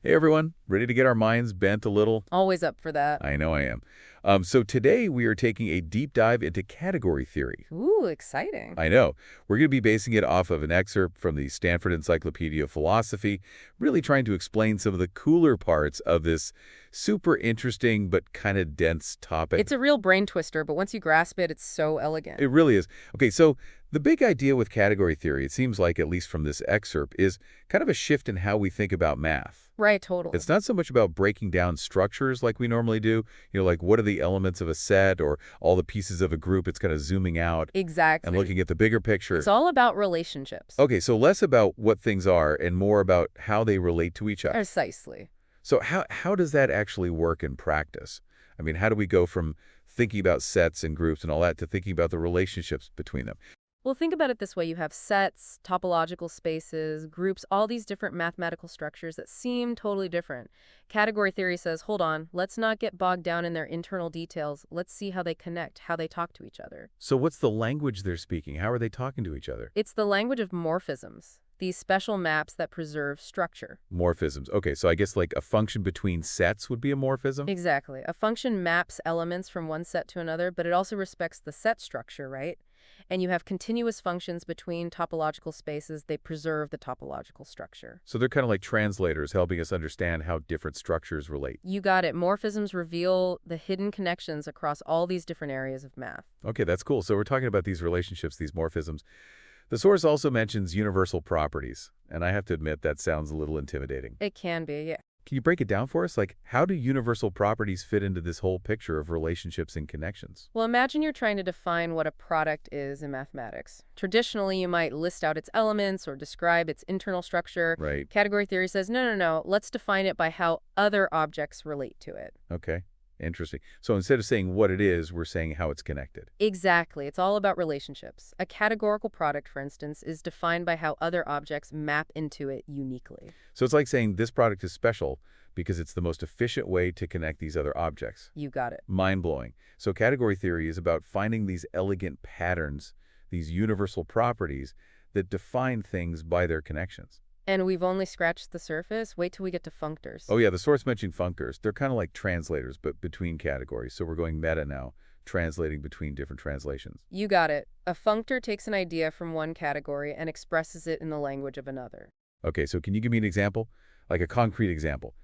Hey everyone, ready to get our minds bent a little? Always up for that. I know I am. So today we are taking a deep dive into category theory. Ooh, exciting. I know. We're going to be basing it off of an excerpt from the Stanford Encyclopedia of Philosophy, really trying to explain some of the cooler parts of this super interesting but kind of dense topic. It's a real brain twister, but once you grasp it, it's so elegant. It really is. Okay, so the big idea with category theory, it seems like, at least from this excerpt, is kind of a shift in how we think about math. Right, totally. It's not so much about breaking down structures like we normally do, like what are the elements of a set or all the pieces of a group. It's kind of zooming out and Exactly. looking at the bigger picture. It's all about relationships. Okay, so less about what things are and more about how they relate to each other. Precisely. So how does that actually work in practice? I mean, how do we go from thinking about sets and groups and all that to thinking about the relationships between them? Well, think about it this way. You have sets, topological spaces, groups, all these different mathematical structures that seem totally different. Category theory says, hold on, let's not get bogged down in their internal details. Let's see how they connect, how they talk to each other. So what's the language they're speaking? How are they talking to each other? It's the language of morphisms, these special maps that preserve structure. Morphisms. Okay, so I guess like a function between sets would be a morphism? Exactly. A function maps elements from one set to another, but it also respects the set structure, right? And you have continuous functions between topological spaces. They preserve the topological structure. So they're kind of like translators helping us understand how different structures relate. You got it. Morphisms reveal the hidden connections across all these different areas of math. Okay, that's cool. So we're talking about these relationships, these morphisms. The source also mentions universal properties, and I have to admit that sounds a little intimidating. It can be, yeah. Can you break it down for us? Like, how do universal properties fit into this whole picture of relationships and connections? Well, imagine you're trying to define what a product is in mathematics. Traditionally, you might list out its elements or describe its internal structure. Right. Category theory says, no, no, no, let's define it by how other objects relate to it. Okay. Interesting. So instead of saying what it is, we're saying how it's connected. Exactly. It's all about relationships. A categorical product, for instance, is defined by how other objects map into it uniquely. So it's like saying this product is special because it's the most efficient way to connect these other objects. You got it. Mind-blowing. So category theory is about finding these elegant patterns, these universal properties that define things by their connections. And we've only scratched the surface. Wait till we get to functors. Oh yeah, the source mentioned functors. They're kind of like translators, but between categories. So we're going meta now, translating between different translations. You got it. A functor takes an idea from one category and expresses it in the language of another. Okay, so can you give me an example? Like a concrete example.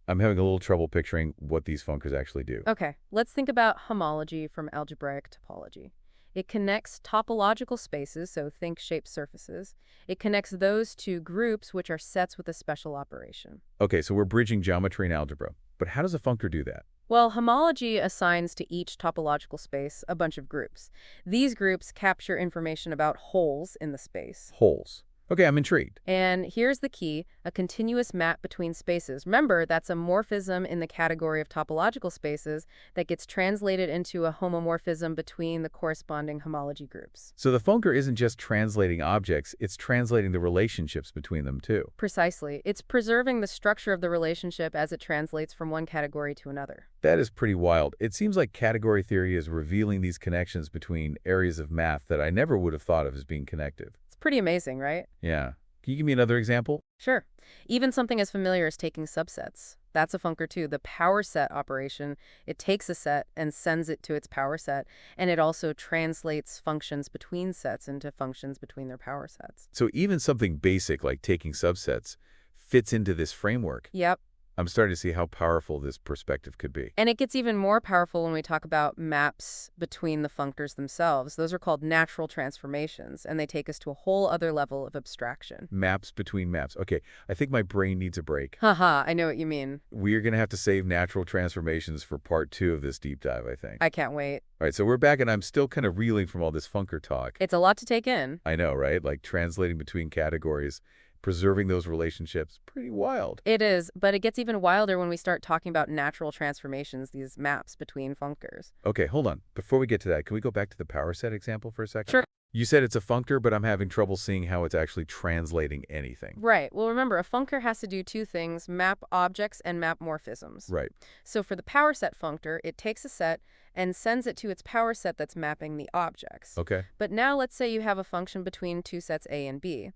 I'm having a little trouble picturing what these functors actually do. Okay, let's think about homology from algebraic topology. It connects topological spaces, so think shaped surfaces. It connects those to groups, which are sets with a special operation. Okay, so we're bridging geometry and algebra. But how does a functor do that? Well, homology assigns to each topological space a bunch of groups. These groups capture information about holes in the space. Holes. Okay, I'm intrigued. And here's the key, a continuous map between spaces. Remember, that's a morphism in the category of topological spaces that gets translated into a homomorphism between the corresponding homology groups. So the functor isn't just translating objects, it's translating the relationships between them too. Precisely. It's preserving the structure of the relationship as it translates from one category to another. That is pretty wild. It seems like category theory is revealing these connections between areas of math that I never would have thought of as being connective. It's pretty amazing, right? Yeah. Can you give me another example? Sure. Even something as familiar as taking subsets. That's a functor too. The power set operation, it takes a set and sends it to its power set, and it also translates functions between sets into functions between their power sets. So even something basic like taking subsets fits into this framework. Yep. I'm starting to see how powerful this perspective could be. And it gets even more powerful when we talk about maps between the functors themselves. Those are called natural transformations, and they take us to a whole other level of abstraction. Maps between maps. Okay, I think my brain needs a break. Haha, I know what you mean. We're going to have to save natural transformations for part 2 of this deep dive, I think. I can't wait. All right, so we're back, and I'm still kind of reeling from all this funker talk. It's a lot to take in. I know, right? Like translating between categories, preserving those relationships. Pretty wild. It is, but it gets even wilder when we start talking about natural transformations, these maps between functors. Okay, hold on. Before we get to that, can we go back to the power set example for a second? Sure. You said it's a functor, but I'm having trouble seeing how it's actually translating anything. Right. Well, remember, a functor has to do two things, map objects and map morphisms. Right. So for the power set functor, it takes a set and sends it to its power set that's mapping the objects. Okay. But now let's say you have a function between two sets A and B.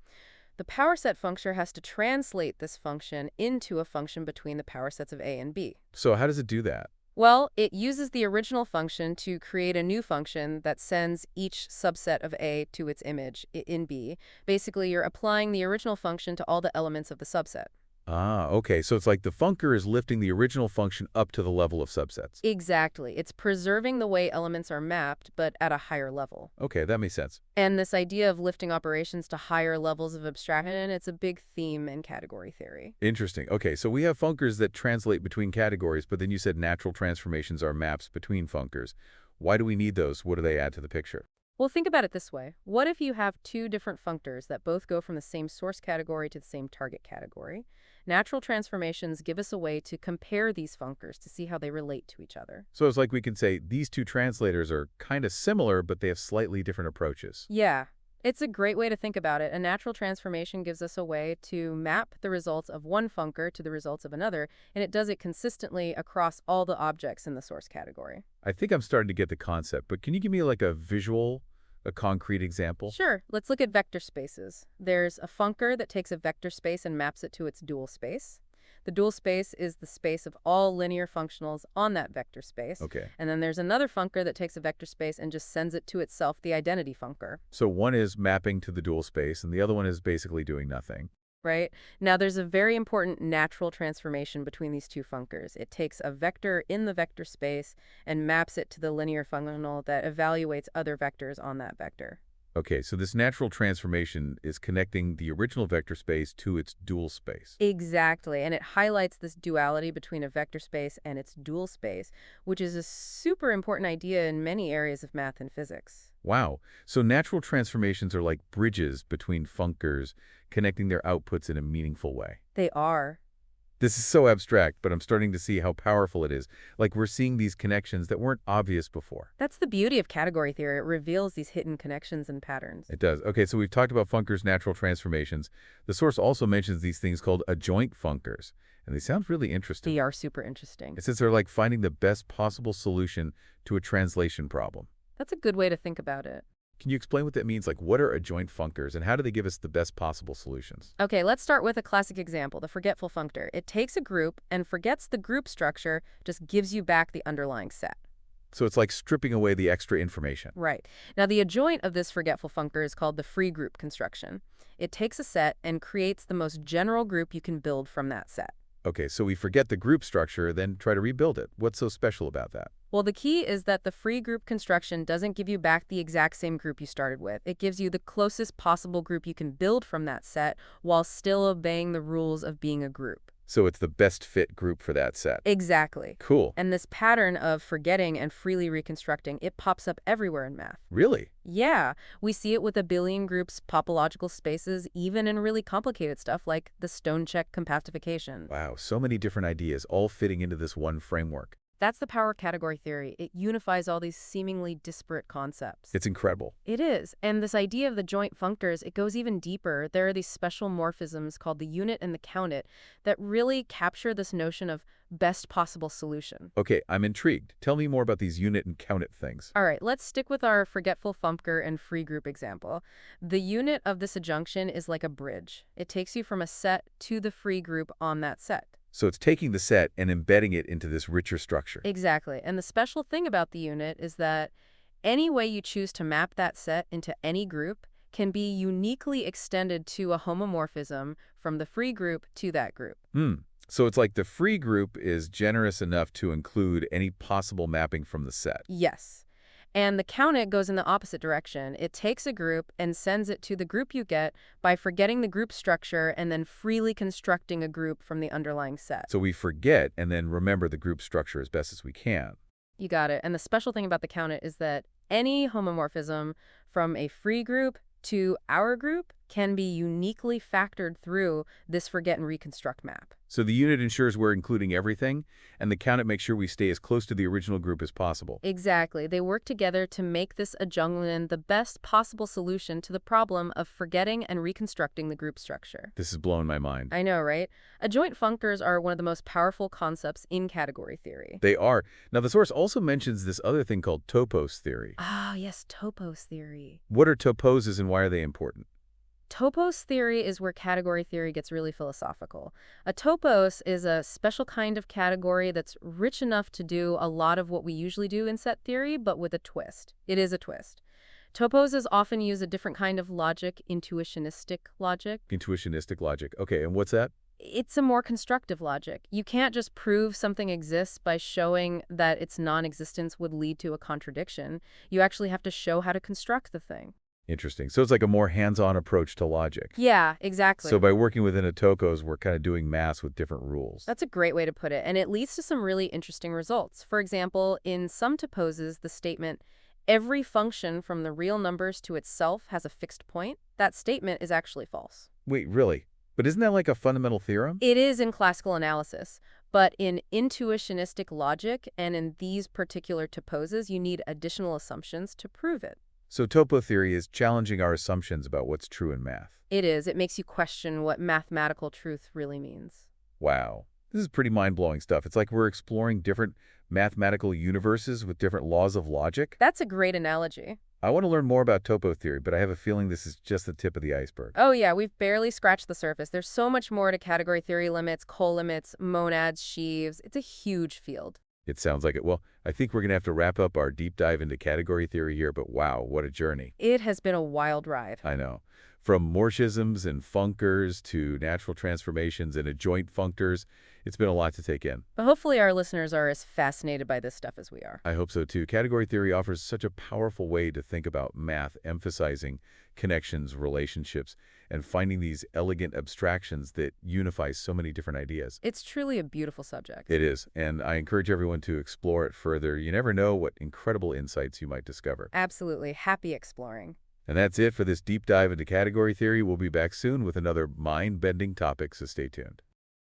The power set functor has to translate this function into a function between the power sets of A and B. So how does it do that? Well, it uses the original function to create a new function that sends each subset of A to its image in B. Basically, you're applying the original function to all the elements of the subset. Ah, okay. So it's like the funker is lifting the original function up to the level of subsets. Exactly. It's preserving the way elements are mapped, but at a higher level. Okay, that makes sense. And this idea of lifting operations to higher levels of abstraction, it's a big theme in category theory. Interesting. Okay, so we have funkers that translate between categories, but then you said natural transformations are maps between funkers. Why do we need those? What do they add to the picture? Well, think about it this way. What if you have two different functors that both go from the same source category to the same target category? Natural transformations give us a way to compare these functors to see how they relate to each other. So it's like we can say these two translators are kind of similar, but they have slightly different approaches. Yeah, it's a great way to think about it. A natural transformation gives us a way to map the results of one funker to the results of another, and it does it consistently across all the objects in the source category. I think I'm starting to get the concept, but can you give me like a visual, a concrete example? Sure, let's look at vector spaces. There's a funker that takes a vector space and maps it to its dual space. The dual space is the space of all linear functionals on that vector space. Okay. And then there's another funker that takes a vector space and just sends it to itself, the identity funker. So one is mapping to the dual space, and the other one is basically doing nothing. Right? Now, there's a very important natural transformation between these two functors. It takes a vector in the vector space and maps it to the linear functional that evaluates other vectors on that vector. Okay, so this natural transformation is connecting the original vector space to its dual space. Exactly, and it highlights this duality between a vector space and its dual space, which is a super important idea in many areas of math and physics. Wow. So natural transformations are like bridges between funkers, connecting their outputs in a meaningful way. They are. This is so abstract, but I'm starting to see how powerful it is. Like we're seeing these connections that weren't obvious before. That's the beauty of category theory. It reveals these hidden connections and patterns. It does. Okay, so we've talked about funkers' natural transformations. The source also mentions these things called adjoint funkers, and they sound really interesting. They are super interesting. It says they're like finding the best possible solution to a translation problem. That's a good way to think about it. Can you explain what that means? Like, what are adjoint funkers, and how do they give us the best possible solutions? Okay, let's start with a classic example, the forgetful functor. It takes a group and forgets the group structure, just gives you back the underlying set. So it's like stripping away the extra information. Right. Now, the adjoint of this forgetful functor is called the free group construction. It takes a set and creates the most general group you can build from that set. Okay, so we forget the group structure, then try to rebuild it. What's so special about that? Well, the key is that the free group construction doesn't give you back the exact same group you started with. It gives you the closest possible group you can build from that set while still obeying the rules of being a group. So it's the best fit group for that set. Exactly. Cool. And this pattern of forgetting and freely reconstructing, it pops up everywhere in math. Really? Yeah, we see it with abelian groups, topological spaces, even in really complicated stuff like the Stonecheck compactification. Wow, so many different ideas all fitting into this one framework. That's the power of category theory. It unifies all these seemingly disparate concepts. It's incredible. It is. And this idea of the joint functors, it goes even deeper. There are these special morphisms called the unit and the countit that really capture this notion of best possible solution. Okay, I'm intrigued. Tell me more about these unit and countit things. All right, let's stick with our forgetful funker and free group example. The unit of this adjunction is like a bridge. It takes you from a set to the free group on that set. So it's taking the set and embedding it into this richer structure. Exactly. And the special thing about the unit is that any way you choose to map that set into any group can be uniquely extended to a homomorphism from the free group to that group. So it's like the free group is generous enough to include any possible mapping from the set. Yes. And the countit goes in the opposite direction. It takes a group and sends it to the group you get by forgetting the group structure and then freely constructing a group from the underlying set. So we forget and then remember the group structure as best as we can. You got it. And the special thing about the countit is that any homomorphism from a free group to our group can be uniquely factored through this forget and reconstruct map. So the unit ensures we're including everything, and the countit makes sure we stay as close to the original group as possible. Exactly. They work together to make this adjunction the best possible solution to the problem of forgetting and reconstructing the group structure. This is blowing my mind. I know, right? Adjoint functors are one of the most powerful concepts in category theory. They are. Now, the source also mentions this other thing called topos theory. Ah, yes, topos theory. What are toposes and why are they important? Topos theory is where category theory gets really philosophical. A topos is a special kind of category that's rich enough to do a lot of what we usually do in set theory, but with a twist. It is a twist. Toposes often use a different kind of logic, intuitionistic logic. Intuitionistic logic. Okay, and what's that? It's a more constructive logic. You can't just prove something exists by showing that its non-existence would lead to a contradiction. You actually have to show how to construct the thing. Interesting. So it's like a more hands-on approach to logic. Yeah, exactly. So by working within a topos, we're kind of doing math with different rules. That's a great way to put it, and it leads to some really interesting results. For example, in some toposes, the statement, every function from the real numbers to itself has a fixed point, that statement is actually false. Wait, really? But isn't that like a fundamental theorem? It is in classical analysis, but in intuitionistic logic and in these particular toposes, you need additional assumptions to prove it. So topo theory is challenging our assumptions about what's true in math. It is. It makes you question what mathematical truth really means. Wow. This is pretty mind-blowing stuff. It's like we're exploring different mathematical universes with different laws of logic. That's a great analogy. I want to learn more about topo theory, but I have a feeling this is just the tip of the iceberg. Oh yeah, we've barely scratched the surface. There's so much more to category theory limits, colimits, monads, sheaves. It's a huge field. It sounds like it. Well, I think we're going to have to wrap up our deep dive into category theory here, but wow, what a journey. It has been a wild ride. I know. From Morshisms and functors to natural transformations and adjoint functors, it's been a lot to take in. But hopefully our listeners are as fascinated by this stuff as we are. I hope so too. Category theory offers such a powerful way to think about math, emphasizing connections, relationships, and finding these elegant abstractions that unify so many different ideas. It's truly a beautiful subject. It is, and I encourage everyone to explore it further. You never know what incredible insights you might discover. Absolutely. Happy exploring. And that's it for this deep dive into category theory. We'll be back soon with another mind-bending topic, so stay tuned.